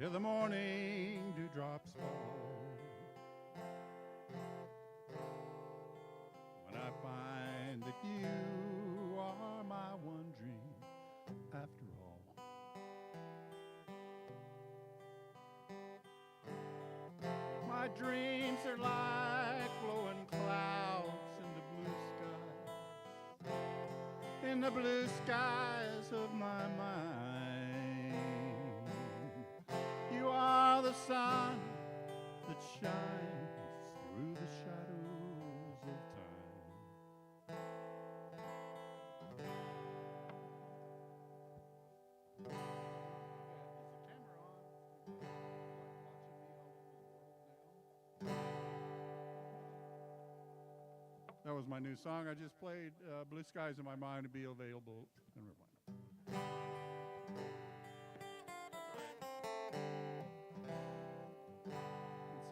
till the morning dewdrops fall. When I find that you are my one dream after all. My dreams are like flowing clouds in the blue skies, in the blue skies of my mind. You are the sun that shines through the shadows of time. Is the camera on? That was my new song I just played, Blue Skies in My Mind, to be available.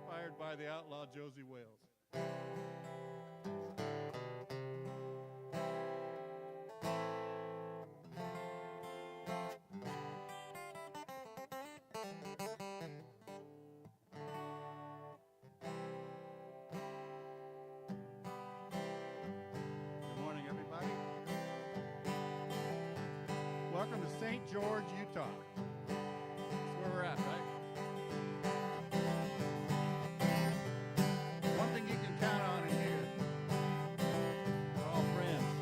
Inspired by the outlaw Josie Wales. Welcome to St. George, Utah. That's where we're at, right? One thing you can count on in here, we're all friends.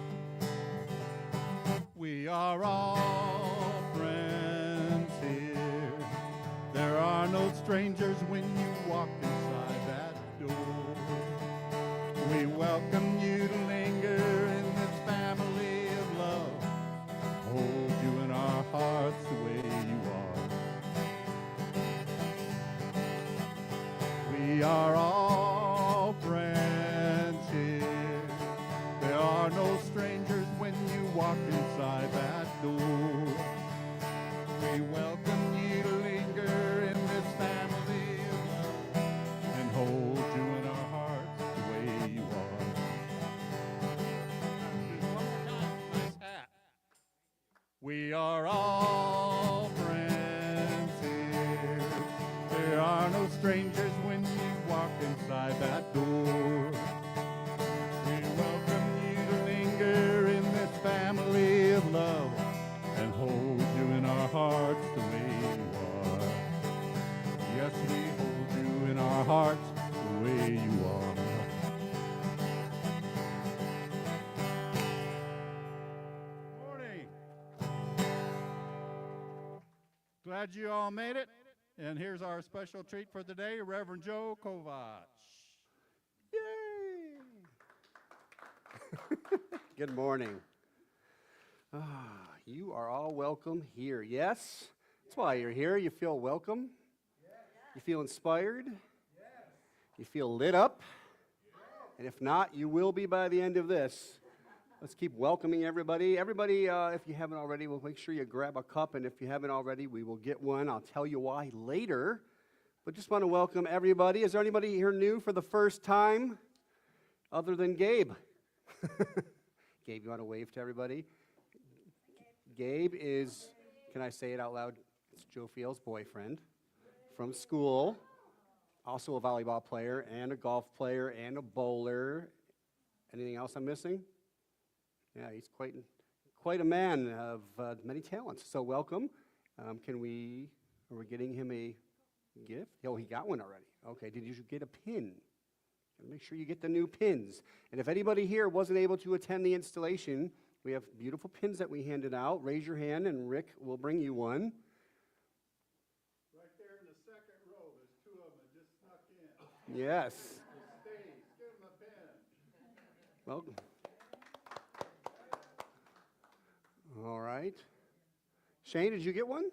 We are all friends here. There are no strangers when you walk inside that door. We welcome you to linger in this family of love. Hold you in our hearts the way you are. We are all friends here. There are no strangers when you walk inside that door. We welcome you to linger in this family of love and hold you in our hearts the way you are. Just one more time. Nice hat. We are all friends here. There are no strangers when you walk inside that door. We welcome you to linger in this family of love and hold you in our hearts the way you are. Yes, we hold you in our hearts the way you are. Glad you all made it. And here's our special treat for the day, Rev Joe Kovach. Yay! Good morning. You are all welcome here. Yes? That's why you're here. You feel welcome? Yes. You feel inspired? Yes. You feel lit up? Yes. And if not, you will be by the end of this. Let's keep welcoming everybody. Everybody, if you haven't already, we'll make sure you grab a cup. And if you haven't already, we will get one. I'll tell you why later. But just want to welcome everybody. Is there anybody here new for the first time other than Gabe? Gabe, you want to wave to everybody? Gabe is, can I say it out loud? It's Joe Field's boyfriend from school. Also a volleyball player and a golf player and a bowler. Anything else I'm missing? Yeah, he's quite a man of many talents. So welcome. Are we getting him a gift? Oh, he got one already. Okay, did you get a pin? Make sure you get the new pins. And if anybody here wasn't able to attend the installation, we have beautiful pins that we handed out. Raise your hand and Rick will bring you one. Right there in the second row, there's two of them that just snuck in. Yes. Just stays. Give them a pin. Welcome. All right. Shane, did you get one? No, I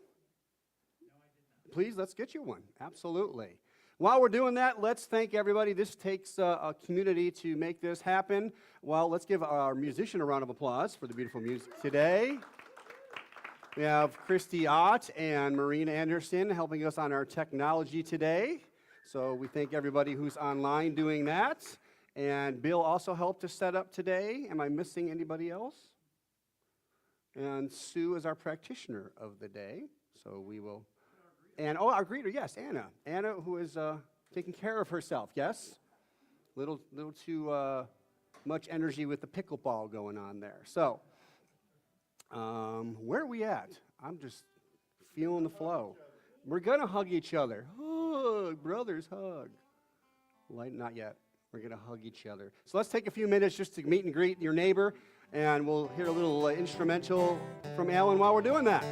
did not. Please, let's get you one. Absolutely. While we're doing that, let's thank everybody. This takes a community to make this happen. Well, let's give our musician a round of applause for the beautiful music today. We have Christy Ott and Marina Anderson helping us on our technology today. So we thank everybody who's online doing that. And Bill also helped us set up today. Am I missing anybody else? And Sue is our practitioner of the day, so we will... And, oh, our greeter, yes, Anna. Anna, who is taking care of herself, yes? Little too much energy with the pickleball going on there. So, where are we at? I'm just feeling the flow. We're going to hug each other. Hug, brothers, hug. Not yet. We're going to hug each other. So let's take a few minutes just to meet and greet your neighbor, and we'll hear a little instrumental from Alan while we're doing that.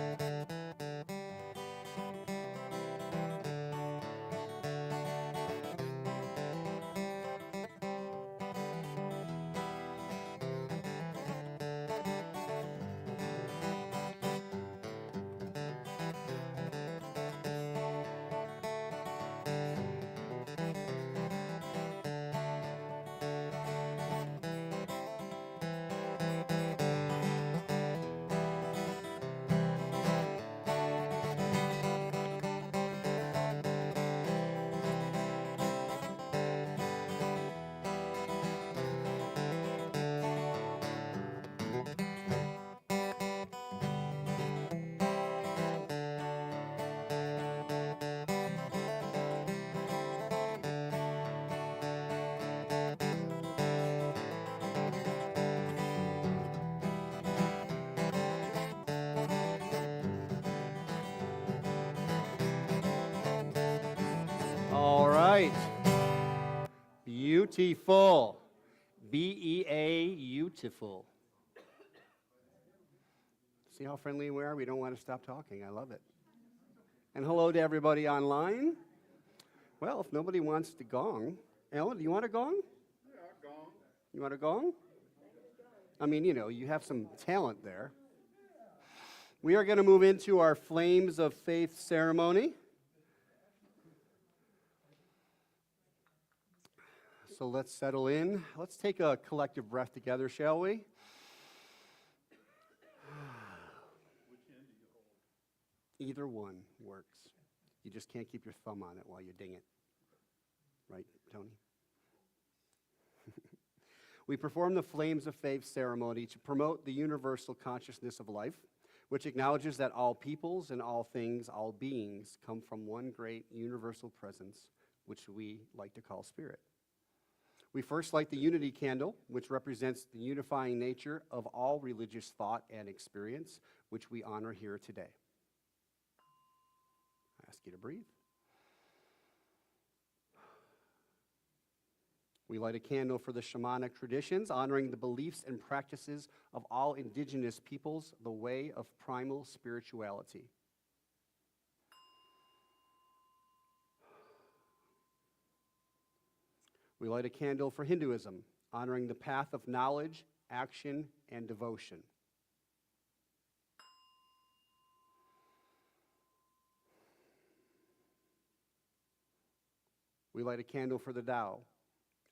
All right. Beautiful. Beautiful. See how friendly we are? We don't want to stop talking. I love it. And hello to everybody online. Well, if nobody wants to gong, Ellen, do you want a gong? Yeah, gone. You want a gong? I mean, you know, you have some talent there. We are going to move into our Flames of Faith ceremony. So let's settle in. Let's take a collective breath together, shall we? Which end do you hold? Either one works. You just can't keep your thumb on it while you ding it. Right, Tony? We perform the Flames of Faith ceremony to promote the universal consciousness of life, which acknowledges that all peoples and all things, all beings, come from one great universal presence, which we like to call spirit. We first light the unity candle, which represents the unifying nature of all religious thought and experience, which we honor here today. I ask you to breathe. We light a candle for the shamanic traditions, honoring the beliefs and practices of all indigenous peoples, the way of primal spirituality. We light a candle for Hinduism, honoring the path of knowledge, action, and devotion. We light a candle for the Tao,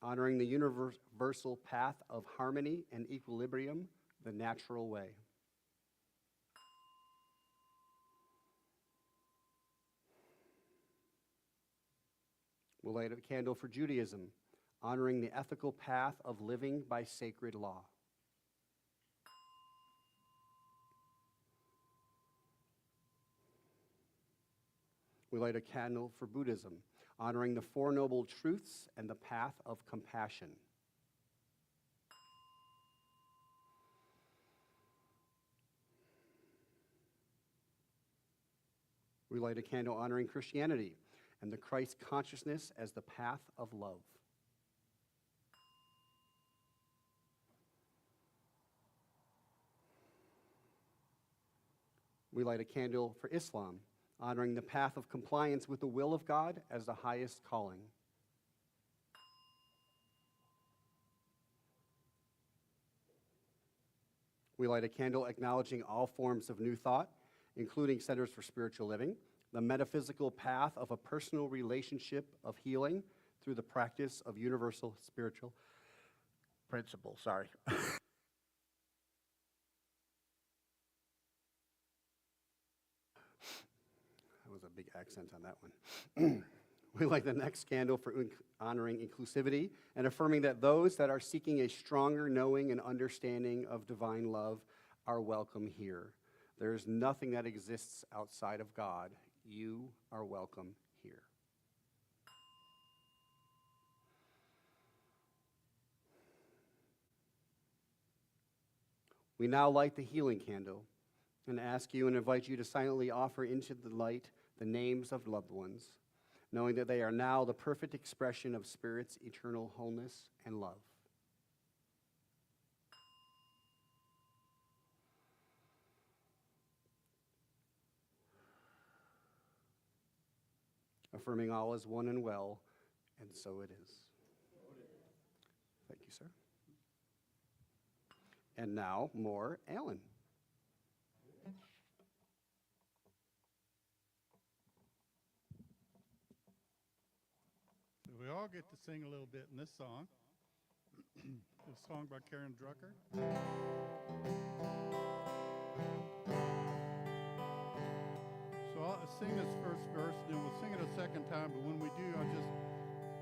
honoring the universal path of harmony and equilibrium, the natural way. We'll light a candle for Judaism, honoring the ethical path of living by sacred law. We light a candle for Buddhism, honoring the Four Noble Truths and the path of compassion. We light a candle honoring Christianity and the Christ consciousness as the path of love. We light a candle for Islam, honoring the path of compliance with the will of God as the highest calling. We light a candle acknowledging all forms of new thought, including centers for spiritual living, the metaphysical path of a personal relationship of healing through the practice of universal spiritual principles. That was a big accent on that one. We light the next candle for honoring inclusivity and affirming that those that are seeking a stronger knowing and understanding of divine love are welcome here. There is nothing that exists outside of God. you are welcome here. We now light the healing candle and ask you and invite you to silently offer into the light the names of loved ones, knowing that they are now the perfect expression of Spirit's eternal wholeness and love. Affirming all is one and well, and so it is. Thank you, sir. And now, more Alan. So we all get to sing a little bit in this song. This song by Karen Drucker. So I'll sing this first verse, then we'll sing it a second time, but when we do,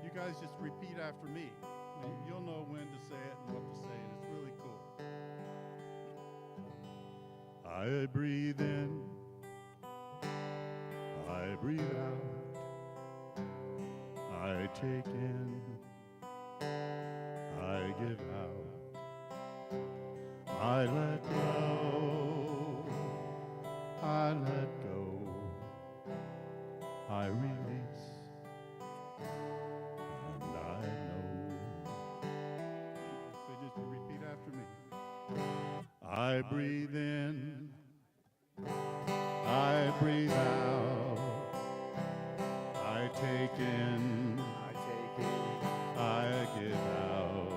you guys just repeat after me. And you'll know when to say it and what to say, and it's really cool. I breathe in, I breathe out, I take in, I give out, I let go, I let go, I release, and I know. So just repeat after me. I breathe in, I breathe out, I take in, I give out,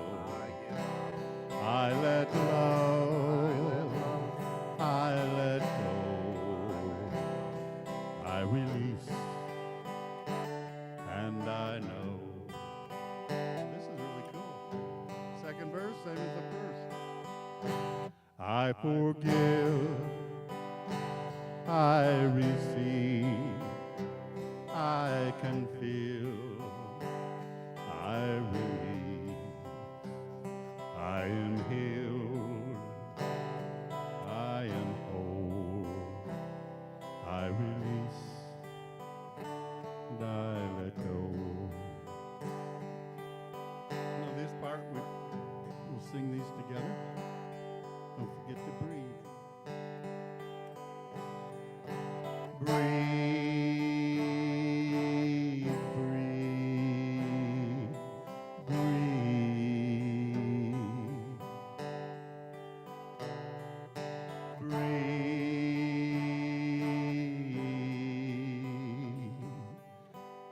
I let go, I let go, I release, and I know. This is really cool. Second verse, same as the first. I forgive, I receive, I can feel, I release, I am healed, I am whole, I release, and I let go. Now this part, we'll sing these together. Don't forget to breathe. Breathe, breathe, breathe. Breathe,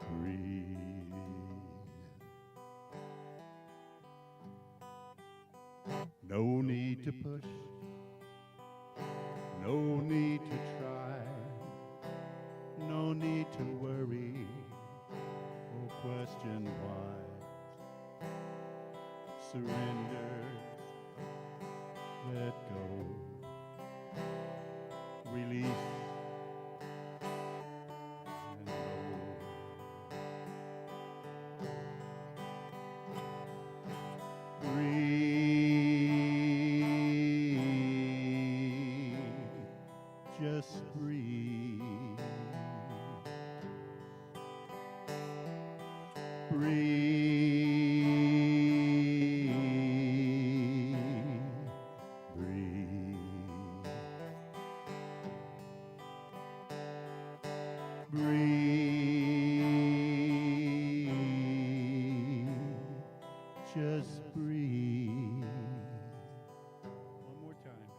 breathe. No need to push, no need to try, no need to worry or question why. Surrender, let go, release, and know. Breathe, just breathe. Breathe, breathe. Breathe, just breathe. One more time.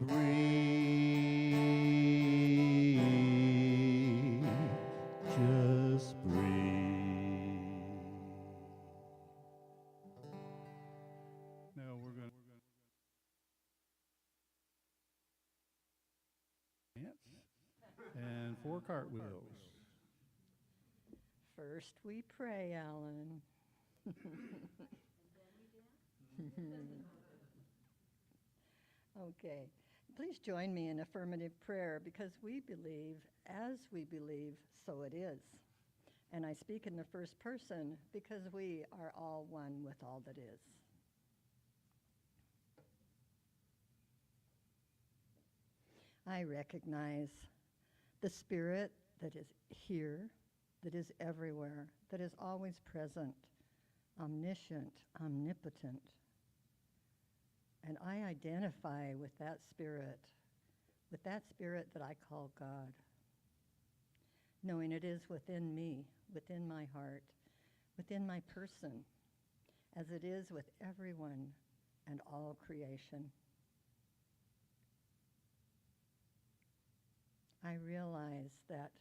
Breathe, just breathe. Now we're going to dance and 4 cartwheels. First we pray, Alan. Okay. Please join me in affirmative prayer because we believe, as we believe, so it is. And I speak in the first person because we are all one with all that is. I recognize the Spirit that is here, that is everywhere, that is always present, omniscient, omnipotent. And I identify with that Spirit that I call God, knowing it is within me, within my heart, within my person, as it is with everyone and all creation. I realize that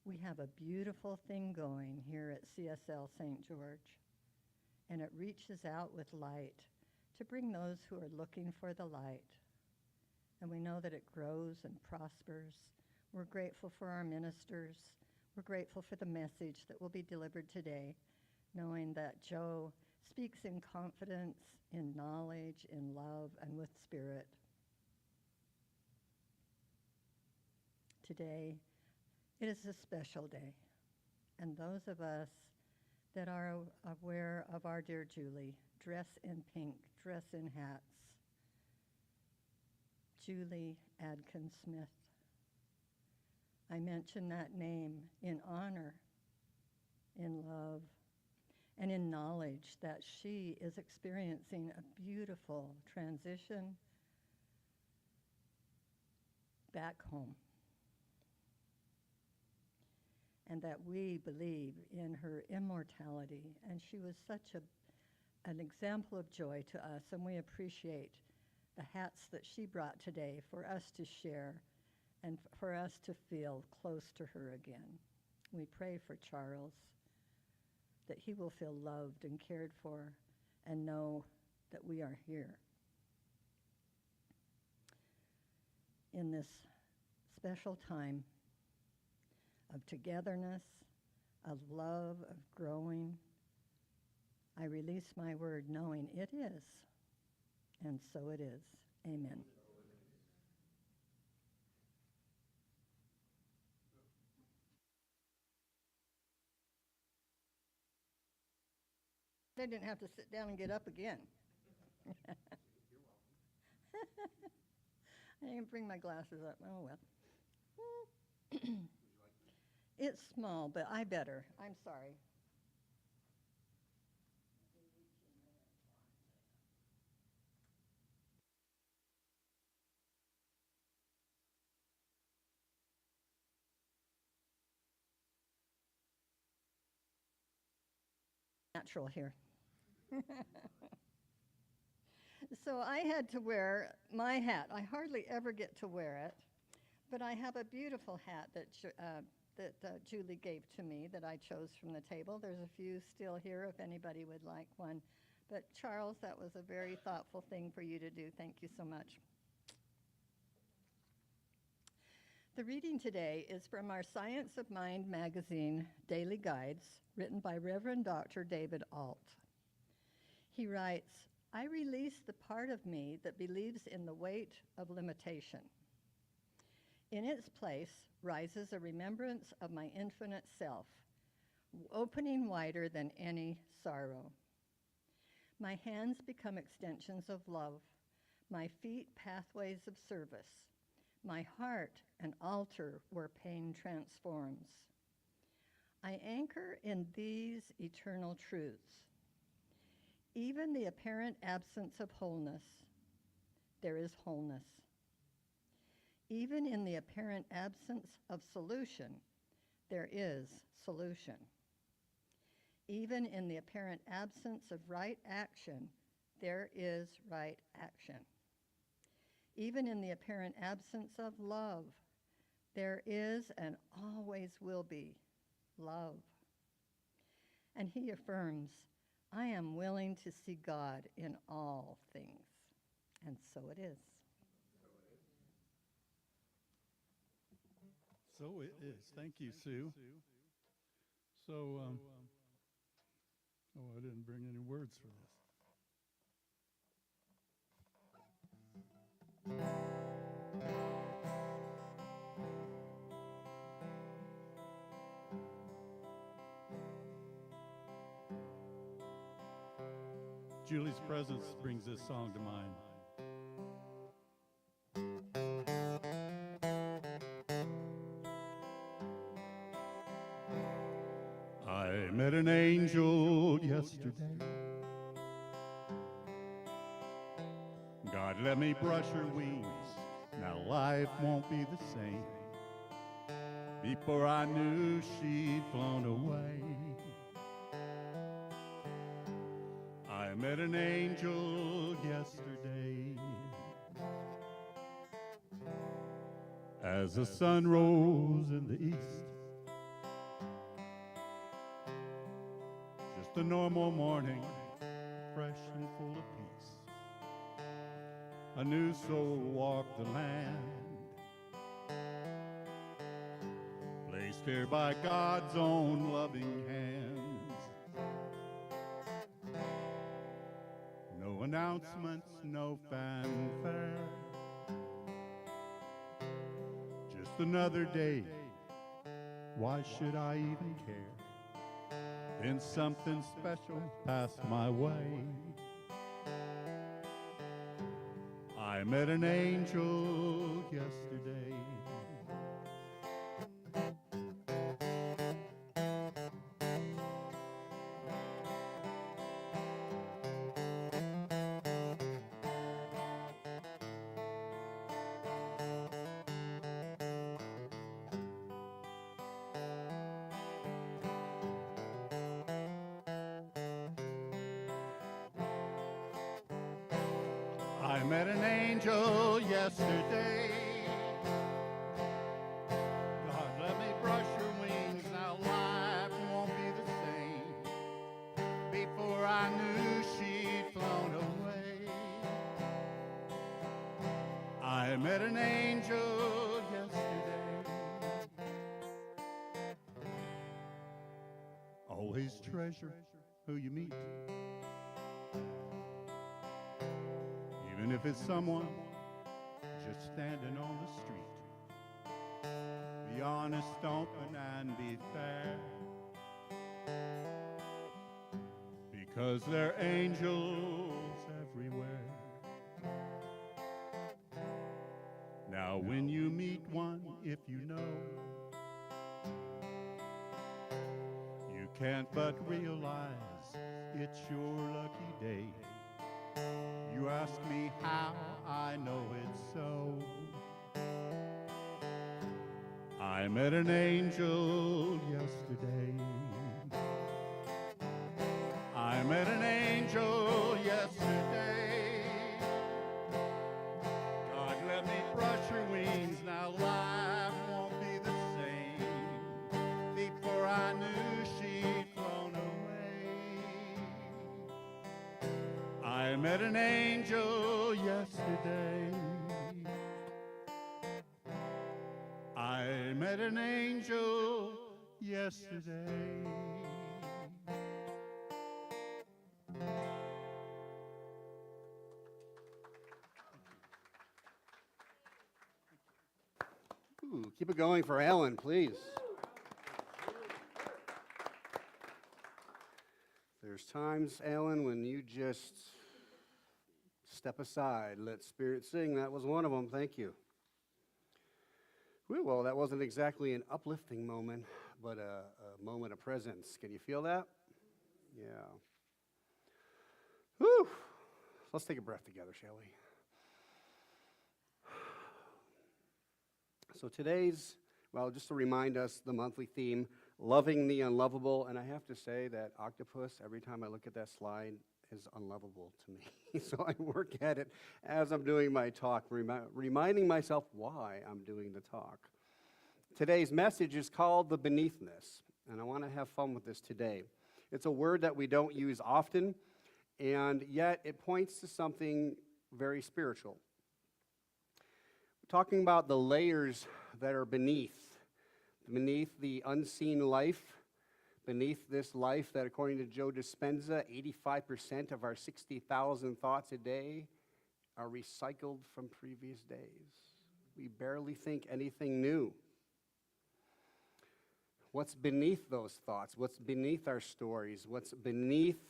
we have a beautiful thing going here at CSL St. George, and it reaches out with light to bring those who are looking for the light. And we know that it grows and prospers. We're grateful for our ministers. We're grateful for the message that will be delivered today, knowing that Joe speaks in confidence, in knowledge, in love, and with spirit. Today, it is a special day, and those of us that are aware of our dear Julie dress in pink, dress in hats. Julie Adkins Smith. I mention that name in honor, in love, and in knowledge that she is experiencing a beautiful transition back home. And that we believe in her immortality. And she was such an example of joy to us, and we appreciate the hats that she brought today for us to share and for us to feel close to her again. We pray for Charles, that he will feel loved and cared for and know that we are here. In this special time of togetherness, of love, of growing, I release my word knowing it is, and so it is. Amen. They didn't have to sit down and get up again. I didn't bring my glasses up. Oh, well. It's small, but I better. I'm sorry. Natural here. So I had to wear my hat. I hardly ever get to wear it, but I have a beautiful hat that Julie gave to me that I chose from the table. There's a few still here if anybody would like one. But Charles, that was a very thoughtful thing for you to do. Thank you so much. The reading today is from our Science of Mind magazine daily guides, written by Reverend Dr. David Alt. He writes, I release the part of me that believes in the weight of limitation. In its place rises a remembrance of my infinite self, opening wider than any sorrow. My hands become extensions of love, my feet pathways of service, my heart an altar where pain transforms. I anchor in these eternal truths. Even the apparent absence of wholeness, there is wholeness. Even in the apparent absence of solution, there is solution. Even in the apparent absence of right action, there is right action. Even in the apparent absence of love, there is and always will be love. And he affirms, I am willing to see God in all things. And so it is. So it is. Thank you, Sue. So, I didn't bring any words for this. Julie's presence brings this song to mind. yesterday. God, let me brush her wings. Now life won't be the same. Before I knew she'd flown away, I met an angel yesterday. As the sun rose in the east, just a normal morning, fresh and full of peace. A new soul walked the land, placed here by God's own loving hands. No announcements, no fanfare, just another day. Why should I even care? Then something special passed my way. I met an angel yesterday. I met an angel yesterday. God, let me brush her wings. Now life won't be the same. Before I knew she'd flown away, I met an angel yesterday. Always treasure who you meet, even if it's someone just standing on the street. Be honest, open, and be fair, because there are angels everywhere. Now when you meet one, if you know, you can't but realize it's your lucky day. You ask me how I know it's so. I met an angel yesterday. I met an angel yesterday. God, let me brush her wings. Now life won't be the same. Before I knew she'd flown away, I met an angel yesterday. I met an angel yesterday. Ooh, keep it going for Alan, please. There's times, Alan, when you just step aside, let Spirit sing. That was one of them. Thank you. Well, that wasn't exactly an uplifting moment, but a moment of presence. Can you feel that? Yeah. Whew. Let's take a breath together, shall we? So today's, well, just to remind us, the monthly theme, loving the unlovable. And I have to say that octopus, every time I look at that slide, is unlovable to me. So I work at it as I'm doing my talk, reminding myself why I'm doing the talk. Today's message is called the Beneathness, and I want to have fun with this today. It's a word that we don't use often, and yet it points to something very spiritual. We're talking about the layers that are beneath the unseen life, beneath this life that, according to Joe Dispenza, 85% of our 60,000 thoughts a day are recycled from previous days. We barely think anything new. What's beneath those thoughts? What's beneath our stories? What's beneath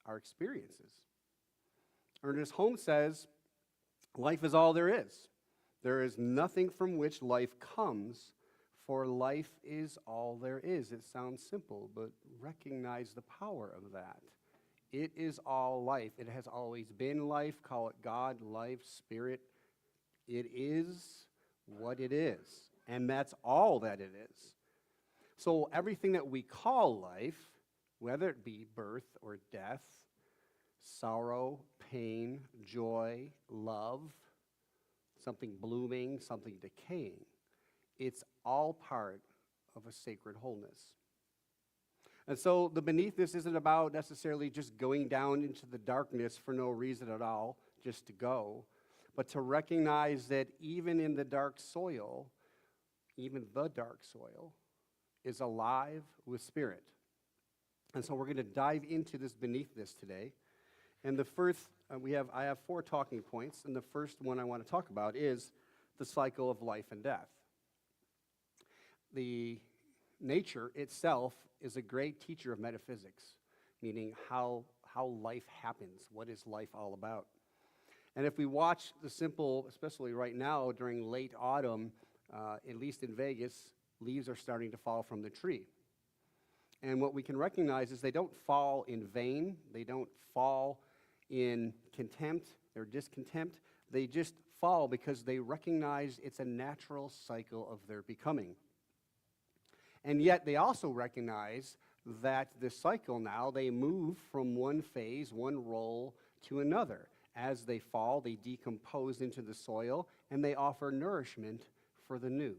our experiences? Ernest Holmes says, life is all there is. There is nothing from which life comes, for life is all there is. It sounds simple, but recognize the power of that. It is all life. It has always been life. Call it God, life, spirit. It is what it is. And that's all that it is. So everything that we call life, whether it be birth or death, sorrow, pain, joy, love, something blooming, something decaying, it's all part of a sacred wholeness. And so the beneathness isn't about necessarily just going down into the darkness for no reason at all, just to go, but to recognize that even in the dark soil, even the dark soil, is alive with spirit. And so we're going to dive into this beneathness today. And the first, I have 4 talking points, and the first one I want to talk about is the cycle of life and death. The nature itself is a great teacher of metaphysics, meaning how life happens, what is life all about. And if we watch the simple, especially right now during late autumn, at least in Vegas, leaves are starting to fall from the tree. And what we can recognize is they don't fall in vain, they don't fall in contempt or discontempt, they just fall because they recognize it's a natural cycle of their becoming. And yet they also recognize that this cycle now, they move from one phase, one role to another. As they fall, they decompose into the soil, and they offer nourishment for the new.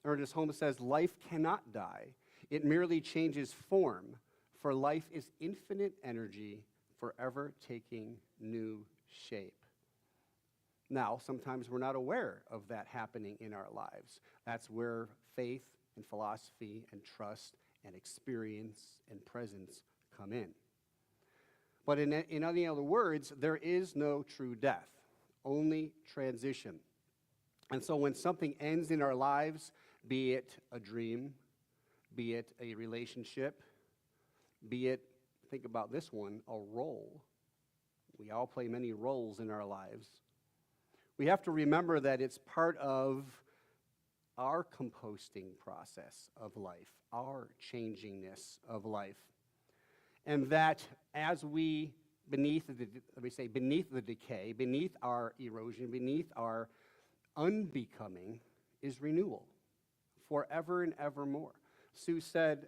Ernest Holmes says, life cannot die. It merely changes form, for life is infinite energy, forever taking new shape. Now, sometimes we're not aware of that happening in our lives. That's where faith and philosophy and trust and experience and presence come in. But in other words, there is no true death, only transition. And so when something ends in our lives, be it a dream, be it a relationship, be it, think about this one, a role. We all play many roles in our lives. We have to remember that it's part of our composting process of life, our changingness of life. And that as we, beneath the decay, beneath our erosion, beneath our unbecoming, is renewal, forever and evermore. Sue said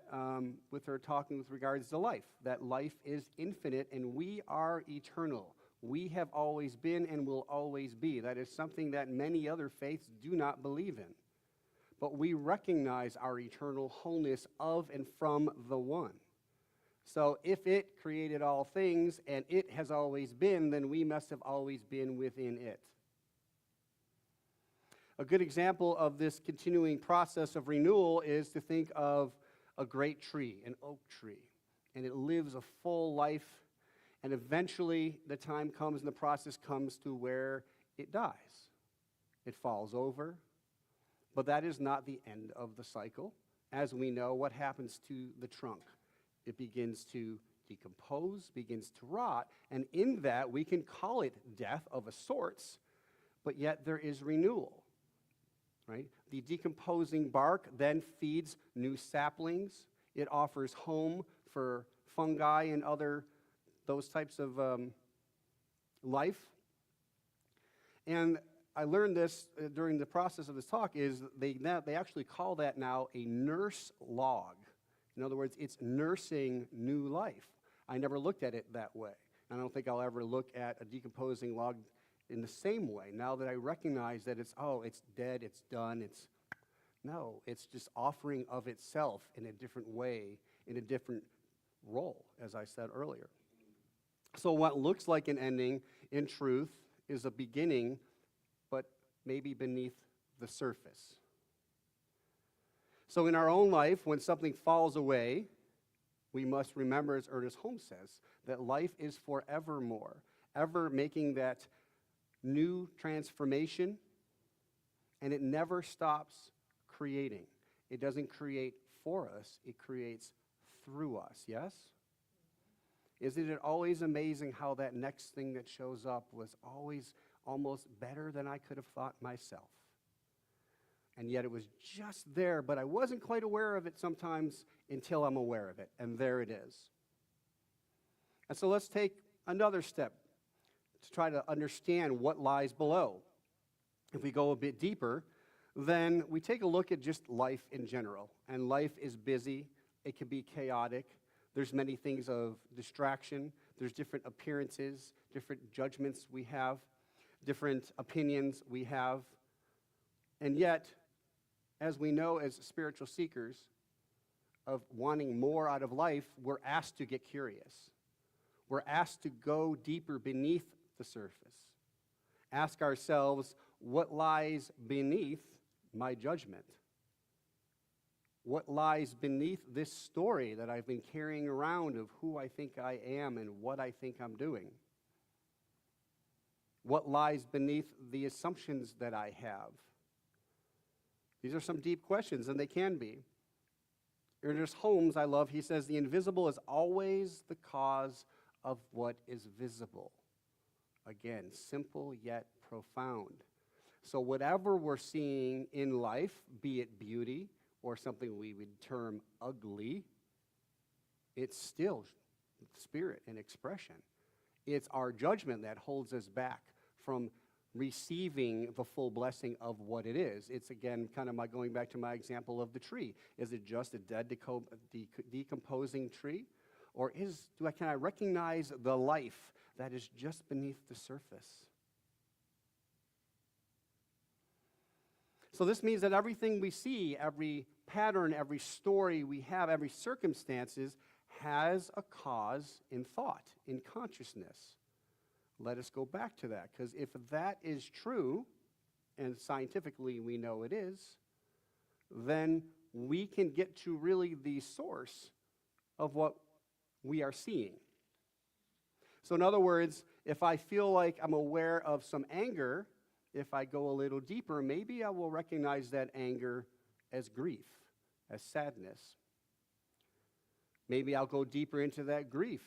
with her talking with regards to life, that life is infinite and we are eternal. We have always been and will always be. That is something that many other faiths do not believe in. But we recognize our eternal wholeness of and from the one. So if it created all things and it has always been, then we must have always been within it. A good example of this continuing process of renewal is to think of a great tree, an oak tree, and it lives a full life, and eventually the time comes and the process comes to where it dies. It falls over, but that is not the end of the cycle. As we know, what happens to the trunk? It begins to decompose, begins to rot, and in that we can call it death of a sorts, but yet there is renewal. Right? The decomposing bark then feeds new saplings. It offers home for fungi and other those types of life. And I learned this during the process of this talk is they actually call that now a nurse log. In other words, it's nursing new life. I never looked at it that way. I don't think I'll ever look at a decomposing log in the same way, now that I recognize that it's dead, it's done, it's just offering of itself in a different way, in a different role, as I said earlier. So what looks like an ending, in truth, is a beginning, but maybe beneath the surface. So in our own life, when something falls away, we must remember, as Ernest Holmes says, that life is forevermore, ever making that new transformation, and it never stops creating. It doesn't create for us, it creates through us, yes? Isn't it always amazing how that next thing that shows up was always almost better than I could have thought myself? And yet it was just there, but I wasn't quite aware of it sometimes until I'm aware of it, and there it is. And so let's take another step to try to understand what lies below. If we go a bit deeper, then we take a look at just life in general. And life is busy. It can be chaotic. There's many things of distraction. There's different appearances, different judgments we have, different opinions we have. And yet, as we know as spiritual seekers of wanting more out of life, we're asked to get curious. We're asked to go deeper beneath the surface. Ask ourselves, what lies beneath my judgment? What lies beneath this story that I've been carrying around of who I think I am and what I think I'm doing? What lies beneath the assumptions that I have? These are some deep questions, and they can be. Ernest Holmes, I love, he says, the invisible is always the cause of what is visible. Again, simple yet profound. So whatever we're seeing in life, be it beauty or something we would term ugly, it's still spirit and expression. It's our judgment that holds us back from receiving the full blessing of what it is. It's, again, kind of going back to my example of the tree. Is it just a dead, decomposing tree? Or can I recognize the life that is just beneath the surface? So this means that everything we see, every pattern, every story we have, every circumstances has a cause in thought, in consciousness. Let us go back to that, because if that is true, and scientifically we know it is, then we can get to really the source of what we are seeing. So in other words, if I feel like I'm aware of some anger, if I go a little deeper, maybe I will recognize that anger as grief, as sadness. Maybe I'll go deeper into that grief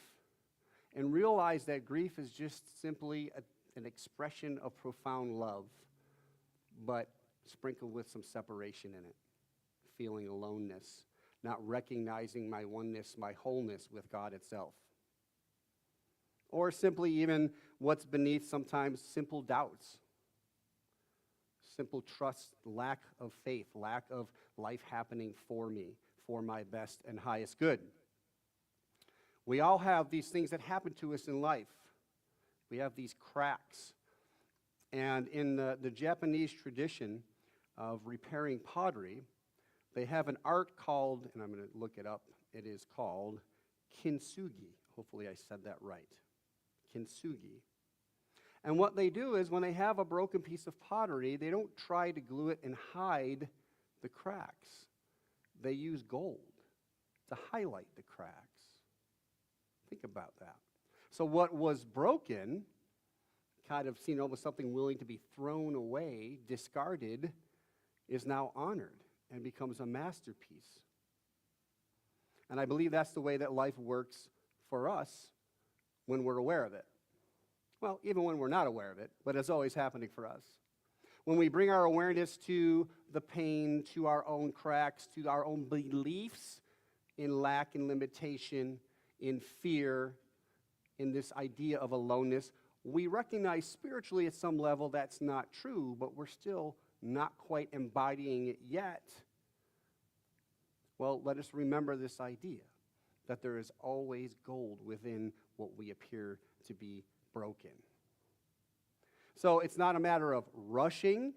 and realize that grief is just simply an expression of profound love, but sprinkled with some separation in it, feeling aloneness, not recognizing my oneness, my wholeness with God itself. Or simply even what's beneath sometimes simple doubts, simple trust, lack of faith, lack of life happening for me, for my best and highest good. We all have these things that happen to us in life. We have these cracks. And in the Japanese tradition of repairing pottery, they have an art called, and I'm going to look it up, it is called kintsugi. Hopefully I said that right. Kintsugi. And what they do is when they have a broken piece of pottery, they don't try to glue it and hide the cracks. They use gold to highlight the cracks. Think about that. So what was broken, kind of seen almost something willing to be thrown away, discarded, is now honored and becomes a masterpiece. And I believe that's the way that life works for us when we're aware of it. Well, even when we're not aware of it, but it's always happening for us. When we bring our awareness to the pain, to our own cracks, to our own beliefs in lack and limitation, in fear, in this idea of aloneness, we recognize spiritually at some level that's not true, but we're still not quite embodying it yet. Well, let us remember this idea that there is always gold within what we appear to be broken. So it's not a matter of rushing,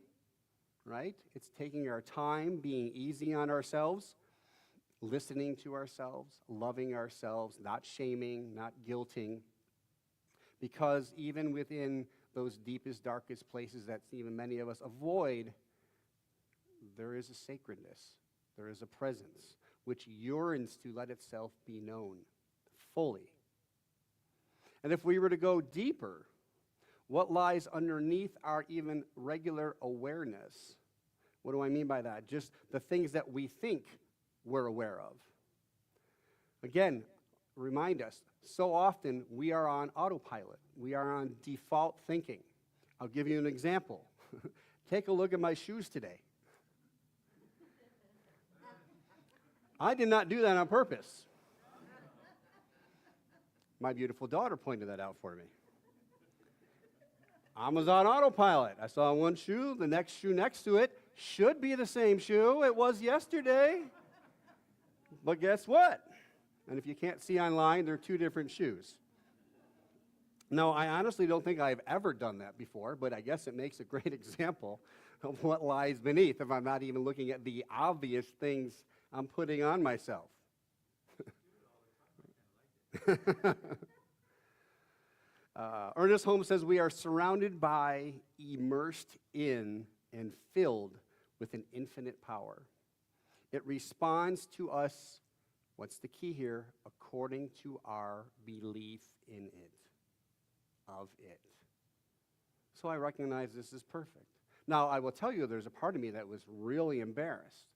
right? It's taking our time, being easy on ourselves, listening to ourselves, loving ourselves, not shaming, not guilting. Because even within those deepest, darkest places that even many of us avoid, there is a sacredness, there is a presence which yearns to let itself be known fully. And if we were to go deeper, what lies underneath our even regular awareness? What do I mean by that? Just the things that we think we're aware of. Again, remind us, so often we are on autopilot. We are on default thinking. I'll give you an example. Take a look at my shoes today. I did not do that on purpose. My beautiful daughter pointed that out for me. I was on autopilot. I saw one shoe, the next shoe next to it should be the same shoe it was yesterday. But guess what? And if you can't see online, they're two different shoes. No, I honestly don't think I've ever done that before, but I guess it makes a great example of what lies beneath if I'm not even looking at the obvious things I'm putting on myself. Ernest Holmes says, we are surrounded by, immersed in, and filled with an infinite power. It responds to us, what's the key here, according to our belief in it, of it. So I recognize this is perfect. Now, I will tell you, there's a part of me that was really embarrassed.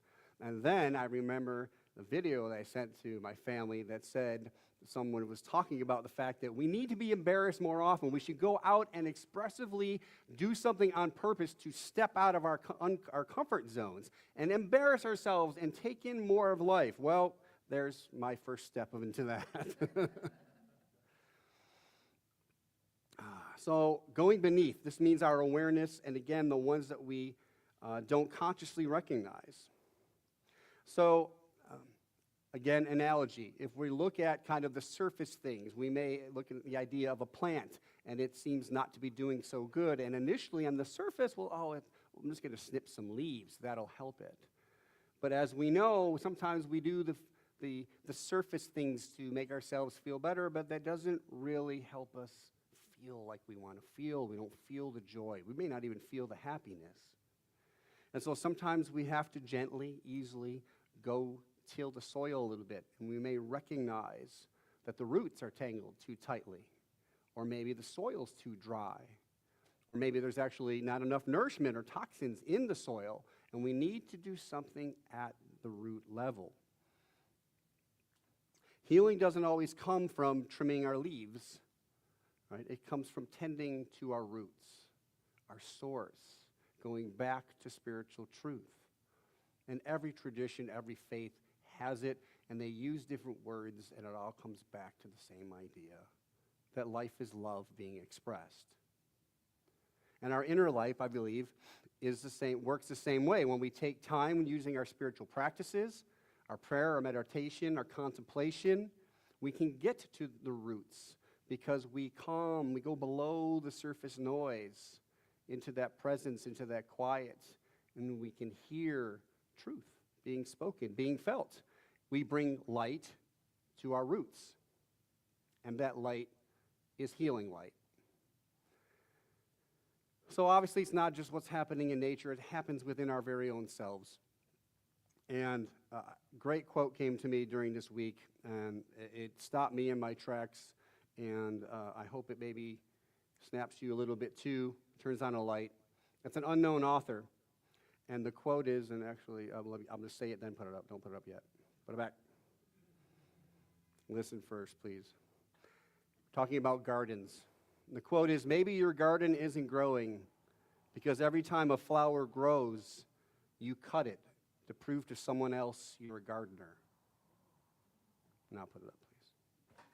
And then I remember the video that I sent to my family that said, someone was talking about the fact that we need to be embarrassed more often. We should go out and expressively do something on purpose to step out of our comfort zones and embarrass ourselves and take in more of life. Well, there's my first step into that. So going beneath, this means our awareness, and again, the ones that we don't consciously recognize. So again, analogy. If we look at kind of the surface things, we may look at the idea of a plant, and it seems not to be doing so good. And initially on the surface, I'm just going to snip some leaves. That'll help it. But as we know, sometimes we do the surface things to make ourselves feel better, but that doesn't really help us feel like we want to feel. We don't feel the joy. We may not even feel the happiness. And so sometimes we have to gently, easily go till the soil a little bit, and we may recognize that the roots are tangled too tightly, or maybe the soil's too dry, or maybe there's actually not enough nourishment or toxins in the soil, and we need to do something at the root level. Healing doesn't always come from trimming our leaves, right? It comes from tending to our roots, our source, going back to spiritual truth. And every tradition, every faith has it, and they use different words, and it all comes back to the same idea, that life is love being expressed. And our inner life, I believe, works the same way. When we take time using our spiritual practices, our prayer, our meditation, our contemplation, we can get to the roots because we go below the surface noise into that presence, into that quiet, and we can hear truth being spoken, being felt. We bring light to our roots, and that light is healing light. So obviously it's not just what's happening in nature, it happens within our very own selves. And a great quote came to me during this week, and it stopped me in my tracks, and I hope it maybe snaps you a little bit too, turns on a light. It's an unknown author. And the quote is, and actually, I'm going to say it, then put it up. Don't put it up yet. Put it back. Listen first, please. Talking about gardens. And the quote is, maybe your garden isn't growing because every time a flower grows, you cut it to prove to someone else you're a gardener. Now put it up, please.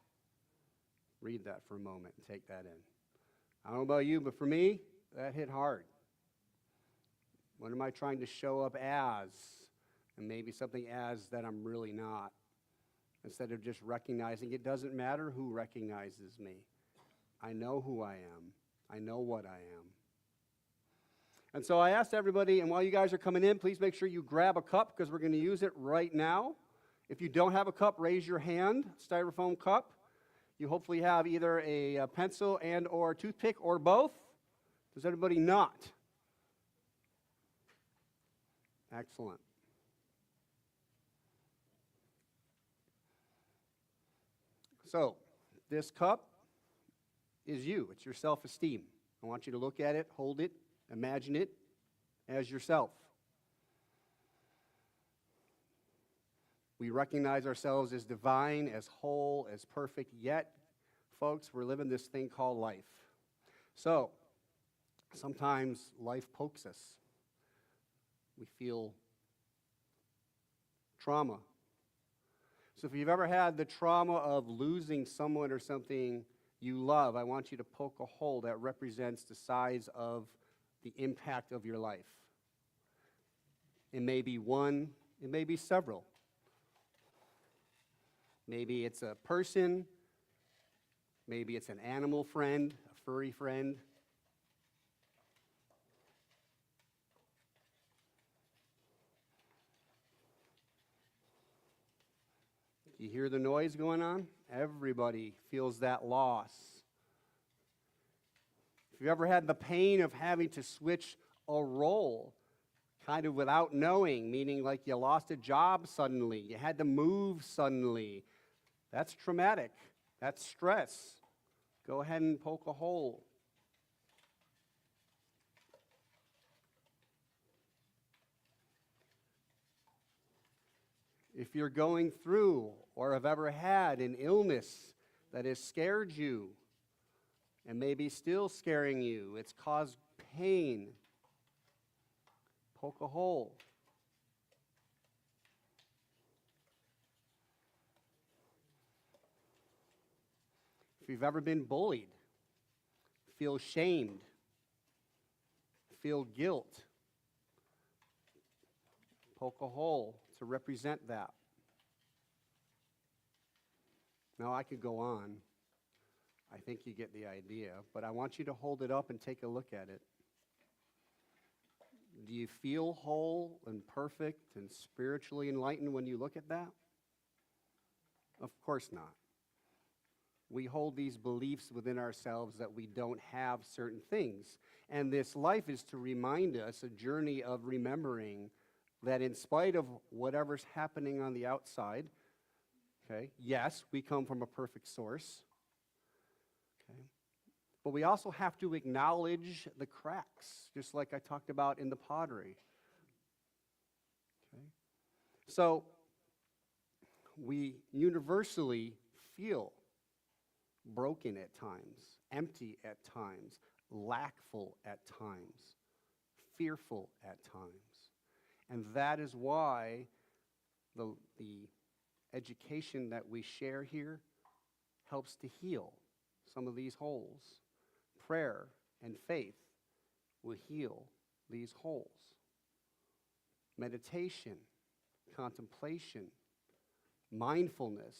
Read that for a moment and take that in. I don't know about you, but for me, that hit hard. What am I trying to show up as? And maybe something as that I'm really not. Instead of just recognizing, it doesn't matter who recognizes me. I know who I am. I know what I am. And so I asked everybody, and while you guys are coming in, please make sure you grab a cup because we're going to use it right now. If you don't have a cup, raise your hand, styrofoam cup. You hopefully have either a pencil and or toothpick or both. Does everybody not? Excellent. So, this cup is you. It's your self-esteem. I want you to look at it, hold it, imagine it as yourself. We recognize ourselves as divine, as whole, as perfect, yet, folks, we're living this thing called life. So, sometimes life pokes us. We feel trauma. So if you've ever had the trauma of losing someone or something you love, I want you to poke a hole that represents the size of the impact of your life. It may be one, it may be several. Maybe it's a person, maybe it's an animal friend, a furry friend. You hear the noise going on? Everybody feels that loss. If you've ever had the pain of having to switch a role, kind of without knowing, meaning like you lost a job suddenly, you had to move suddenly, that's traumatic. That's stress. Go ahead and poke a hole. If you're going through or have ever had an illness that has scared you and maybe still scaring you, it's caused pain, poke a hole. If you've ever been bullied, feel shamed, feel guilt, poke a hole to represent that. Now I could go on. I think you get the idea, but I want you to hold it up and take a look at it. Do you feel whole and perfect and spiritually enlightened when you look at that? Of course not. We hold these beliefs within ourselves that we don't have certain things. And this life is to remind us, a journey of remembering that in spite of whatever's happening on the outside, okay, yes, we come from a perfect source, okay, but we also have to acknowledge the cracks, just like I talked about in the pottery. Okay? So we universally feel broken at times, empty at times, lackful at times, fearful at times. And that is why the education that we share here helps to heal some of these holes. Prayer and faith will heal these holes. Meditation, contemplation, mindfulness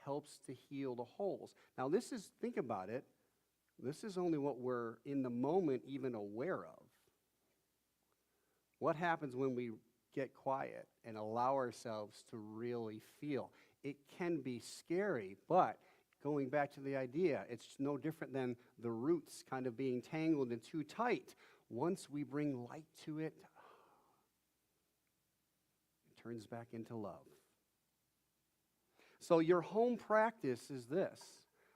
helps to heal the holes. Now this is, think about it, this is only what we're in the moment even aware of. What happens when we get quiet and allow ourselves to really feel? It can be scary, but going back to the idea, it's no different than the roots kind of being tangled and too tight. Once we bring light to it, it turns back into love. So your home practice is this.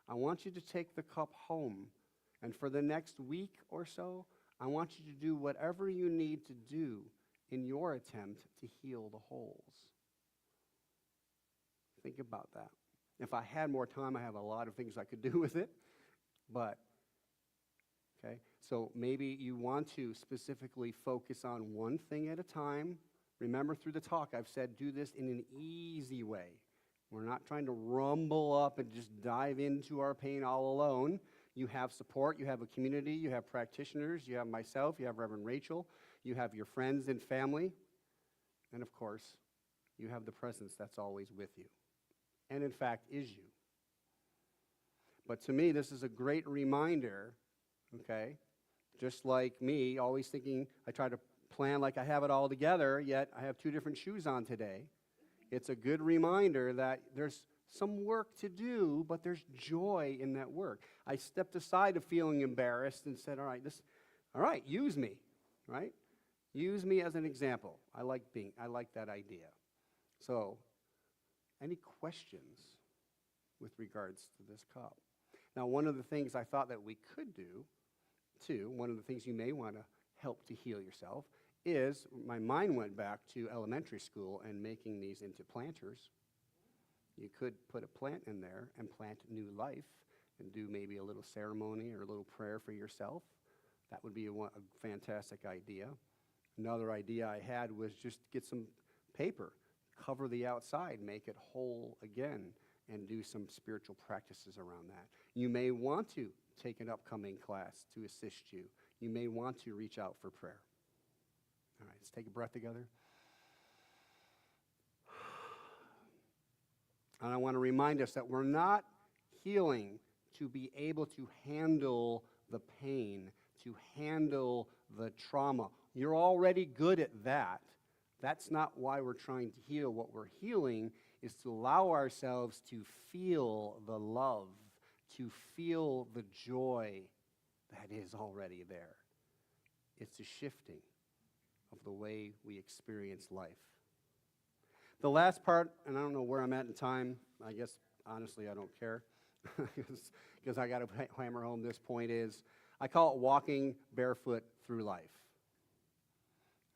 I want you to take the cup home, and for the next week or so, I want you to do whatever you need to do in your attempt to heal the holes. Think about that. If I had more time, I have a lot of things I could do with it, but, okay, so maybe you want to specifically focus on one thing at a time. Remember, through the talk, I've said do this in an easy way. We're not trying to rumble up and just dive into our pain all alone. You have support, you have a community, you have practitioners, you have myself, you have Reverend Rachel, you have your friends and family, and of course, you have the presence that's always with you, and in fact is you. But to me, this is a great reminder, okay? Just like me, always thinking I try to plan like I have it all together, yet I have two different shoes on today. It's a good reminder that there's some work to do, but there's joy in that work. I stepped aside of feeling embarrassed and said, all right, use me, right? Use me as an example. I like that idea. So, any questions with regards to this cup? Now, one of the things I thought that we could do, too, one of the things you may want to help to heal yourself, is my mind went back to elementary school and making these into planters. You could put a plant in there and plant new life and do maybe a little ceremony or a little prayer for yourself. That would be a fantastic idea. Another idea I had was just get some paper, cover the outside, make it whole again, and do some spiritual practices around that. You may want to take an upcoming class to assist you. You may want to reach out for prayer. All right, let's take a breath together. And I want to remind us that we're not healing to be able to handle the pain, to handle the trauma. You're already good at that. That's not why we're trying to heal. What we're healing is to allow ourselves to feel the love, to feel the joy that is already there. It's a shifting of the way we experience life. The last part, and I don't know where I'm at in time. I guess, honestly, I don't care because I got to hammer home this point is, I call it walking barefoot through life.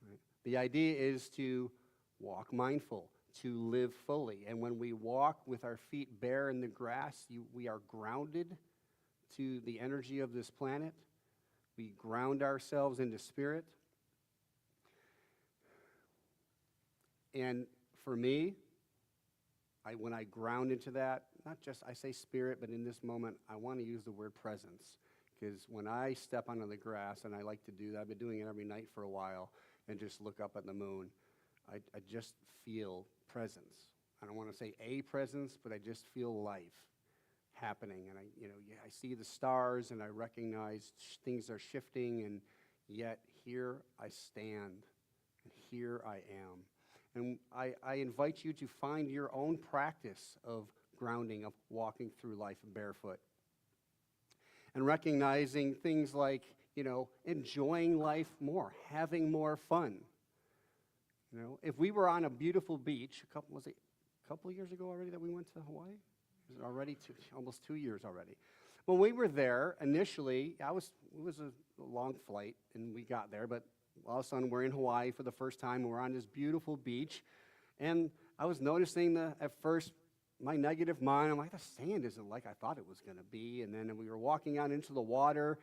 Right? The idea is to walk mindful, to live fully. And when we walk with our feet bare in the grass, we are grounded to the energy of this planet. We ground ourselves into spirit. And for me, when I ground into that, not just I say spirit, but in this moment, I want to use the word presence. Because when I step onto the grass, and I like to do that, I've been doing it every night for a while, and just look up at the moon, I just feel presence. I don't want to say a presence, but I just feel life happening. And I see the stars, and I recognize things are shifting, and yet here I stand, and here I am. And I invite you to find your own practice of grounding, of walking through life barefoot. And recognizing things like, enjoying life more, having more fun. If we were on a beautiful beach, a couple of years ago already that we went to Hawaii? It was already almost 2 years already. When we were there, initially, it was a long flight, and we got there, but all of a sudden, we're in Hawaii for the first time, and we're on this beautiful beach. And I was noticing at first, my negative mind, I'm like, the sand isn't like I thought it was going to be. And then we were walking out into the water,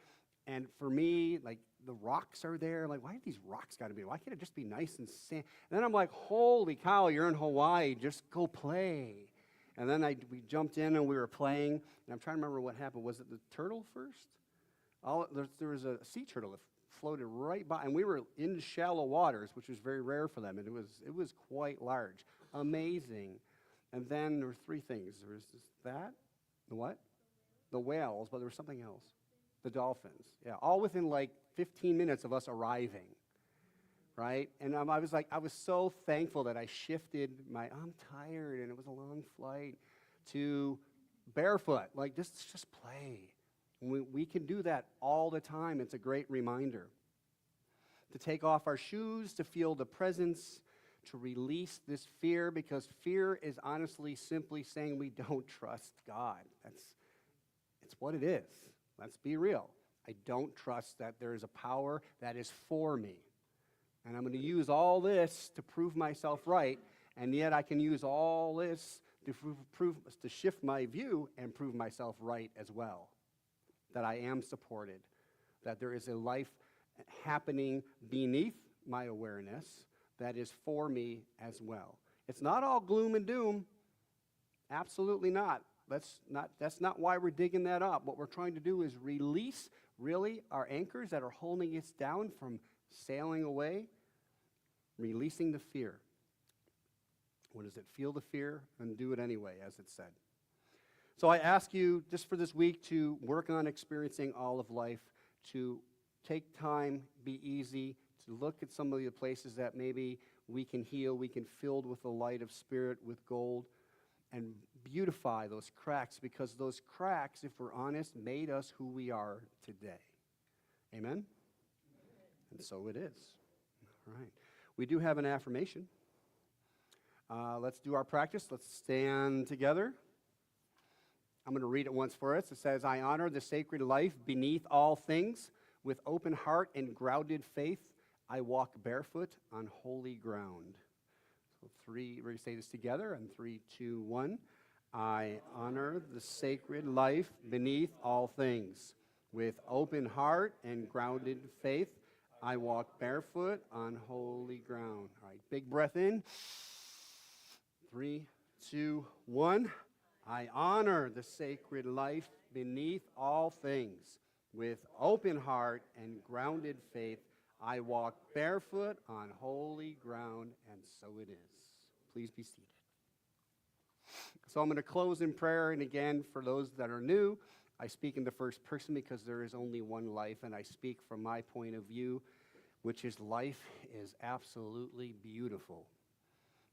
and for me, like, the rocks are there. I'm like, why do these rocks got to be? Why can't it just be nice and sand? And then I'm like, holy cow, you're in Hawaii. Just go play. And then we jumped in, and we were playing. And I'm trying to remember what happened. Was it the turtle first? There was a sea turtle that floated right by, and we were in shallow waters, which was very rare for them, and it was quite large. Amazing. And then there were three things. There was the what? The whales, but there was something else. The dolphins. Yeah, all within like 15 minutes of us arriving, right? And I was so thankful that I shifted I'm tired, and it was a long flight, to barefoot. Like, just play. We can do that all the time. It's a great reminder. To take off our shoes, to feel the presence, to release this fear, because fear is honestly simply saying we don't trust God. It's what it is. Let's be real. I don't trust that there is a power that is for me. And I'm going to use all this to prove myself right, and yet I can use all this to shift my view and prove myself right as well. That I am supported, that there is a life happening beneath my awareness that is for me as well. It's not all gloom and doom. Absolutely not. That's not why we're digging that up. What we're trying to do is release, really, our anchors that are holding us down from sailing away, releasing the fear. What is it? Feel the fear and do it anyway, as it said. So I ask you, just for this week, to work on experiencing all of life, to take time, be easy, to look at some of the places that maybe we can heal, we can fill with the light of spirit, with gold, and beautify those cracks, because those cracks, if we're honest, made us who we are today. Amen? And so it is. All right. We do have an affirmation. Let's do our practice. Let's stand together. I'm going to read it once for us. It says, I honor the sacred life beneath all things. With open heart and grounded faith, I walk barefoot on holy ground. So we're going to say this together, and 3, 2, 1. I honor the sacred life beneath all things. With open heart and grounded faith, I walk barefoot on holy ground. All right, big breath in. 3, 2, 1. I honor the sacred life beneath all things. With open heart and grounded faith, I walk barefoot on holy ground, and so it is. Please be seated. So I'm going to close in prayer, and again, for those that are new, I speak in the first person because there is only one life, and I speak from my point of view, which is life is absolutely beautiful.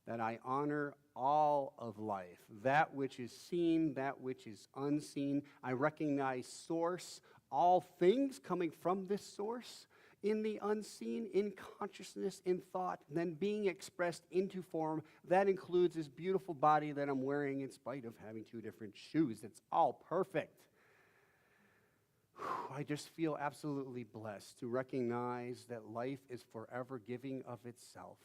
That I honor all of life, that which is seen, that which is unseen. I recognize source, all things coming from this source, in the unseen, in consciousness, in thought, then being expressed into form. That includes this beautiful body that I'm wearing in spite of having 2 different shoes. It's all perfect. I just feel absolutely blessed to recognize that life is forever giving of itself.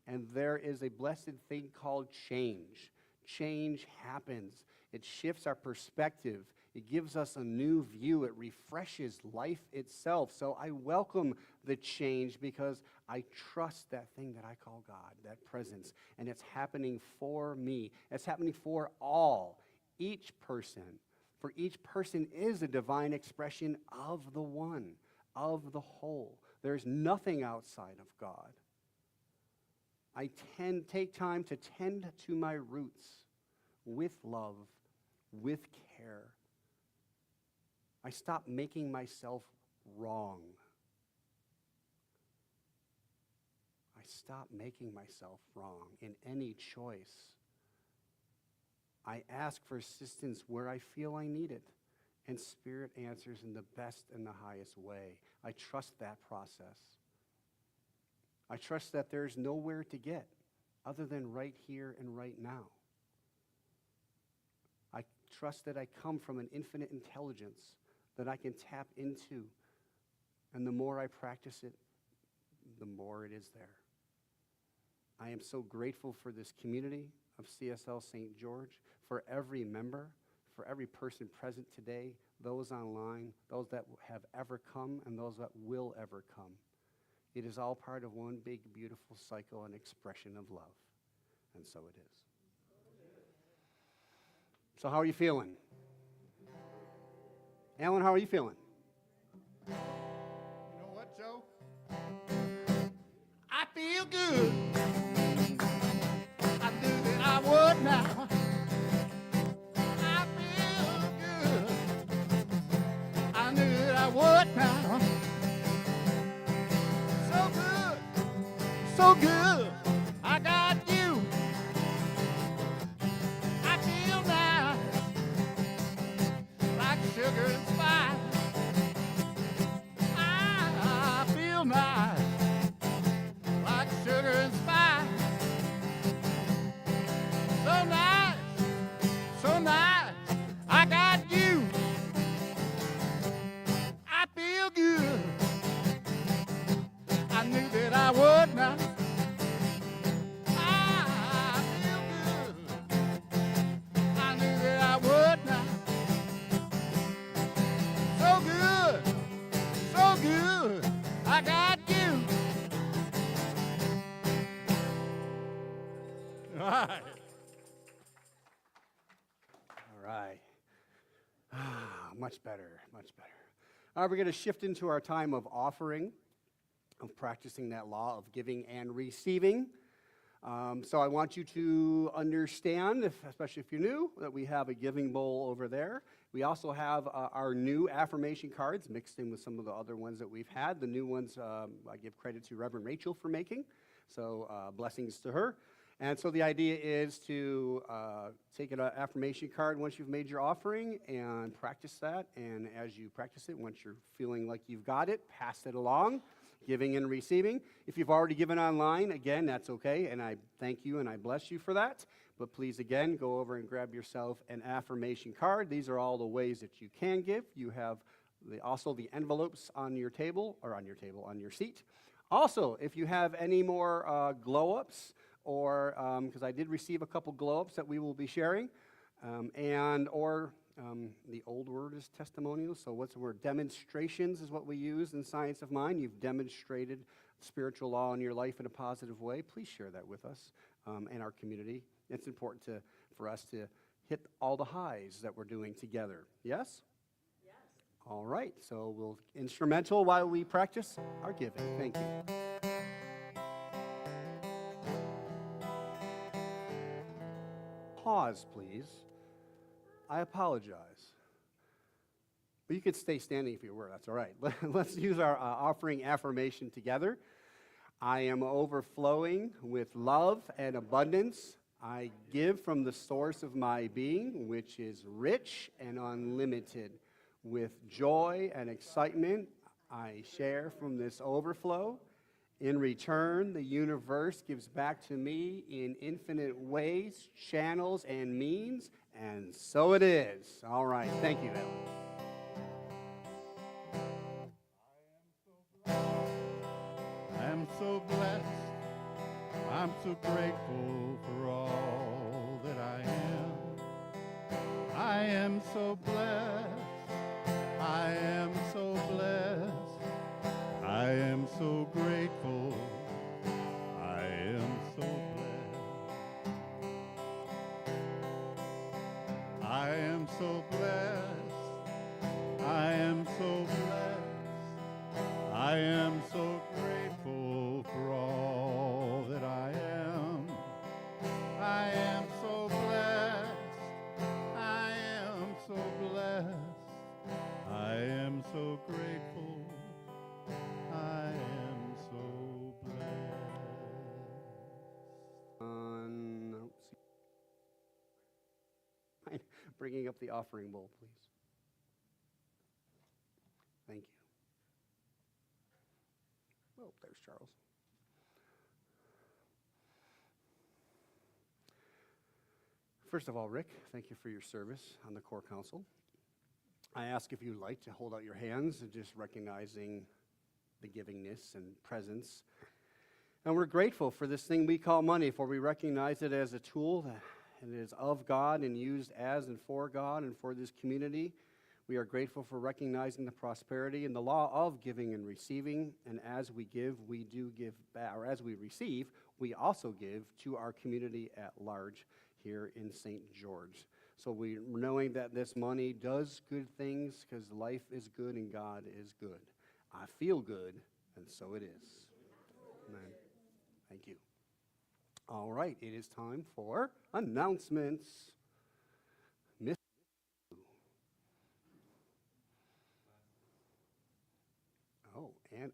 And there is a blessed thing called change. Change happens. It shifts our perspective. It gives us a new view. It refreshes life itself. So I welcome the change because I trust that thing that I call God, that presence. And it's happening for me. It's happening for all, each person. For each person is a divine expression of the one, of the whole. There's nothing outside of God. I take time to tend to my roots with love, with care. I stop making myself wrong. I stop making myself wrong in any choice. I ask for assistance where I feel I need it, and Spirit answers in the best and the highest way. I trust that process. I trust that there's nowhere to get other than right here and right now. I trust that I come from an infinite intelligence that I can tap into, and the more I practice it, the more it is there. I am so grateful for this community of CSL St. George, for every member, for every person present today, those online, those that have ever come, and those that will ever come. It is all part of one big, beautiful cycle and expression of love. And so it is. So how are you feeling? Alan, how are you feeling? You know what, Joe? I feel good. I knew that I would now. I feel good. I knew that I would now. So good, so good. I got you. I feel nice, like sugar and spice. I feel nice, like sugar and spice. So nice, so nice. I got you. I feel good. I knew that I would now. I feel good. I knew that I would now. So good, so good. I got you. All right. All right. Much better, much better. All right, we're going to shift into our time of offering, of practicing that law of giving and receiving. So I want you to understand, especially if you're new, that we have a giving bowl over there. We also have our new affirmation cards mixed in with some of the other ones that we've had. The new ones I give credit to Reverend Rachel for making, so blessings to her. And so the idea is to take an affirmation card once you've made your offering and practice that. And as you practice it, once you're feeling like you've got it, pass it along, giving and receiving. If you've already given online, again, that's okay, and I thank you and I bless you for that. But please, again, go over and grab yourself an affirmation card. These are all the ways that you can give. You have also the envelopes on your table, on your seat. Also, if you have any more glow-ups, or because I did receive a couple glow-ups that we will be sharing, the old word is testimonials, so what's the word? Demonstrations is what we use in Science of Mind. You've demonstrated spiritual law in your life in a positive way. Please share that with us and our community. it's important for us to hit all the highs that we're doing together. Yes? Yes. All right, so we'll instrumental while we practice our giving. Thank you. Pause, please. I apologize. But you could stay standing if you were, that's all right. Let's use our offering affirmation together. I am overflowing with love and abundance. I give from the source of my being, which is rich and unlimited. With joy and excitement, I share from this overflow. In return, the universe gives back to me in infinite ways, channels, and means, and so it is. All right, thank you, Ellen. I am so blessed. I'm so grateful for all that I am. I am so blessed. I am so blessed. I am so grateful. I am so blessed. I am so blessed. I am so blessed. I am so grateful for all that I am. I am so blessed. I am so blessed. I am so grateful. I am so blessed. Bringing up the offering bowl, please. Thank you. Oh, there's Charles. First of all, Rick, thank you for your service on the Core Council. I ask if you'd like to hold out your hands, and just recognizing the givingness and presence. And we're grateful for this thing we call money, for we recognize it as a tool that it is of God and used as and for God and for this community. We are grateful for recognizing the prosperity and the law of giving and receiving. And as we give, we do give back, or as we receive, we also give to our community at large here in St. George. So we knowing that this money does good things because life is good and God is good. I feel good, and so it is. Amen. Thank you. All right, it is time for announcements. Miss.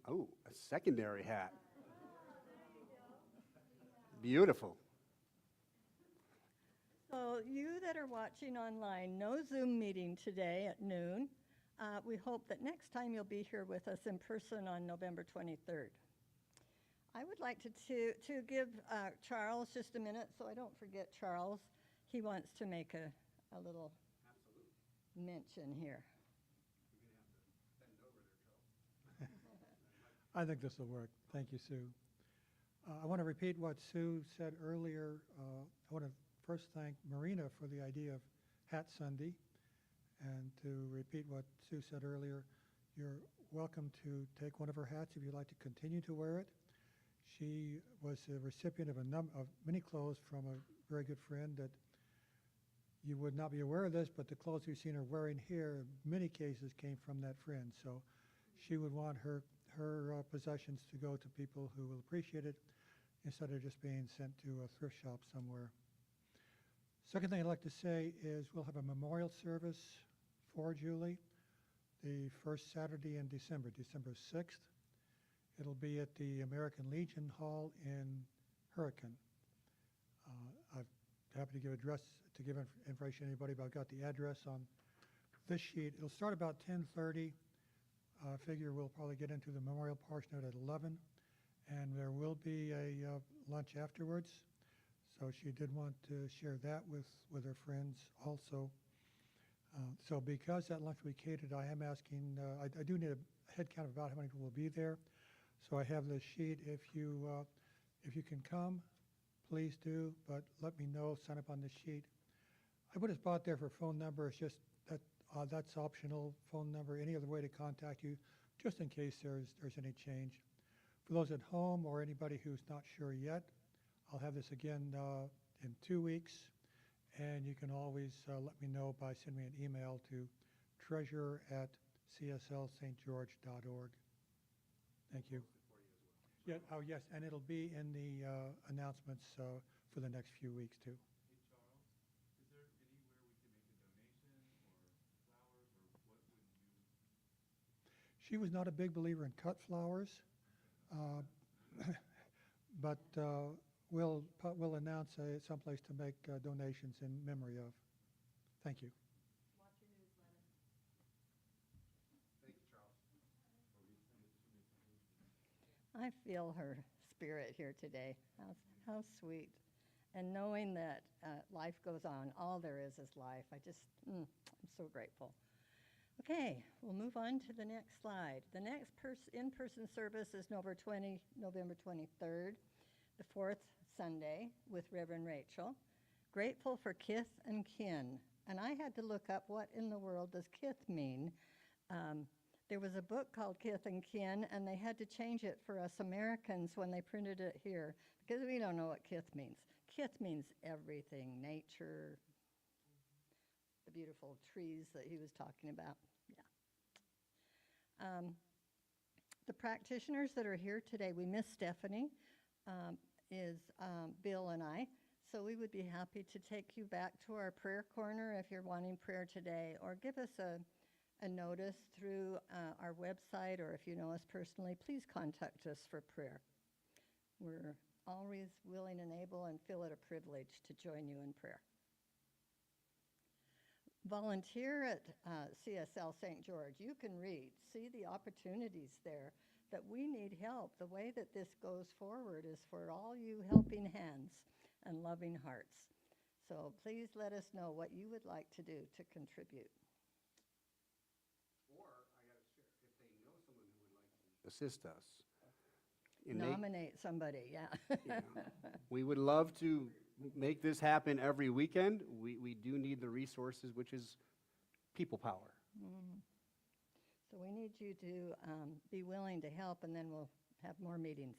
Oh, a secondary hat. Beautiful. So you that are watching online, no Zoom meeting today at noon. We hope that next time you'll be here with us in person on November 23rd. I would like to give Charles just a minute so I don't forget Charles. He wants to make a little mention here. I think this will work. Thank you, Sue. I want to repeat what Sue said earlier. I want to first thank Marina for the idea of Hat Sunday, and to repeat what Sue said earlier, you're welcome to take one of her hats if you'd like to continue to wear it. She was a recipient of many clothes from a very good friend that you would not be aware of this, but the clothes you've seen her wearing here, in many cases, came from that friend. So she would want her possessions to go to people who will appreciate it instead of just being sent to a thrift shop somewhere. Second thing I'd like to say is we'll have a memorial service for Julie the first Saturday in December, December 6th. It'll be at the American Legion Hall in Hurricane. I'm happy to give information to anybody, but I've got the address on this sheet. It'll start about 10:30. I figure we'll probably get into the memorial portion at 11, and there will be a lunch afterwards. So she did want to share that with her friends also. So because that lunch will be catered, I am asking, I do need a head count of about how many people will be there. So I have this sheet. If you can come, please do, but let me know, sign up on the sheet. I put a spot there for phone number. It's just that that's optional, phone number, any other way to contact you, just in case there's any change. For those at home or anybody who's not sure yet, I'll have this again in 2 weeks. And you can always let me know by sending me an email to treasurer@cslstgeorge.org. Thank you. Yeah, oh, yes, and it'll be in the announcements for the next few weeks, too. She was not a big believer in cut flowers, uh, but we'll announce someplace to make donations in memory of. Thank you. I feel her spirit here today. How sweet. And knowing that life goes on, all there is life. I'm so grateful. Okay, we'll move on to the next slide. The next in-person service is November 23rd, the fourth Sunday with Reverend Rachel. Grateful for kith and kin. And I had to look up what in the world does kith mean. There was a book called Kith and Kin, and they had to change it for us Americans when they printed it here, because we don't know what kith means. Kith means everything, nature, the beautiful trees that he was talking about. Yeah. The practitioners that are here today, we miss Stephanie, is Bill and I. So we would be happy to take you back to our prayer corner if you're wanting prayer today, or give us a notice through our website, or if you know us personally, please contact us for prayer. We're always willing and able and feel it a privilege to join you in prayer. Volunteer at CSL St. George. You can read, see the opportunities there, that we need help. The way that this goes forward is for all you helping hands and loving hearts. So please let us know what you would like to do to contribute. Or, I got to share, if they know someone who would like to assist us. Nominate somebody, yeah. Yeah. We would love to make this happen every weekend. We do need the resources, which is people power. So we need you to be willing to help, and then we'll have more meetings.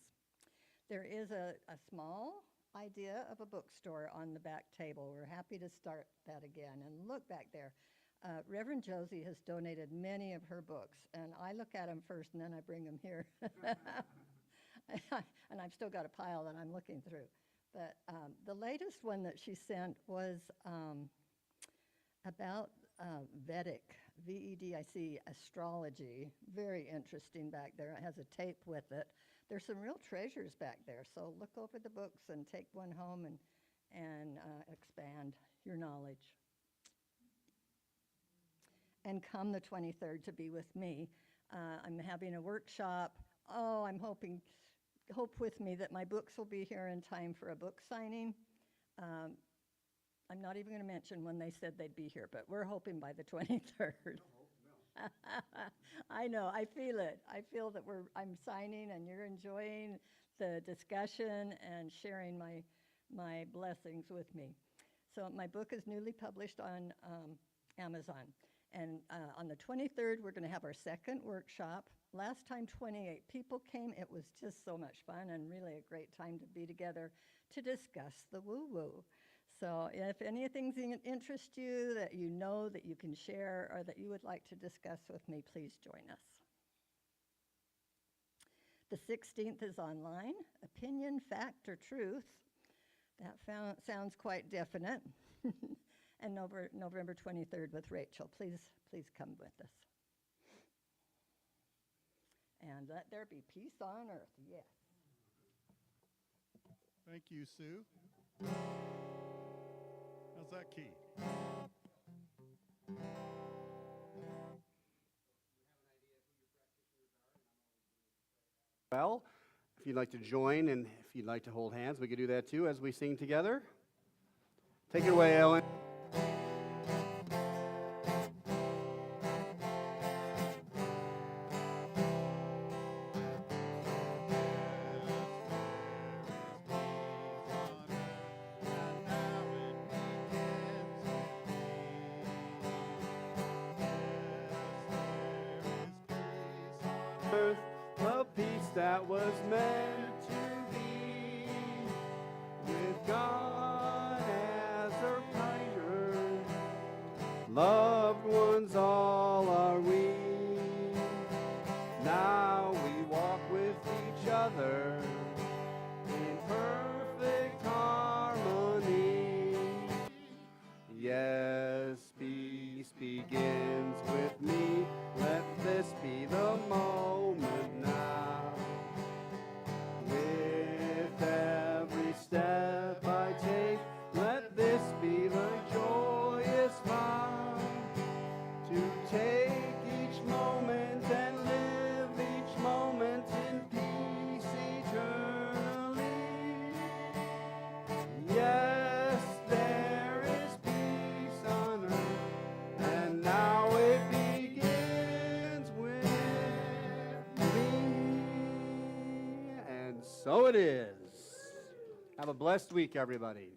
There is a small idea of a bookstore on the back table. We're happy to start that again. And look back there. Reverend Josie has donated many of her books, and I look at them first, and then I bring them here. And I've still got a pile that I'm looking through. But the latest one that she sent was about Vedic, VEDIC, astrology. Very interesting back there. It has a tape with it. There's some real treasures back there. So look over the books and take one home and expand your knowledge. And come the 23rd to be with me. I'm having a workshop. Oh, I'm hope with me that my books will be here in time for a book signing. I'm not even going to mention when they said they'd be here, but we're hoping by the 23rd. I know, I feel it. I feel that I'm signing and you're enjoying the discussion and sharing my blessings with me. So my book is newly published on Amazon. And on the 23rd, we're going to have our second workshop. Last time, 28 people came. It was just so much fun and really a great time to be together to discuss the woo-woo. So if anything interests you that you know that you can share or that you would like to discuss with me, please join us. The 16th is online, opinion, fact, or truth. That sounds quite definite. And November 23rd with Rachel. Please come with us. And let there be peace on earth, yes. Thank you, Sue. How's that key? Well, if you'd like to join and if you'd like to hold hands, we could do that too as we sing together. Take it away, Ellen. A peace that was meant to be with God together in perfect harmony. Yes, peace begins with me. Let this be the moment now. With every step I take, let this be the joyous vow to take each moment and live each moment in peace eternally. Yes, there is peace on earth, and now it begins with me. And so it is. Have a blessed week, everybody.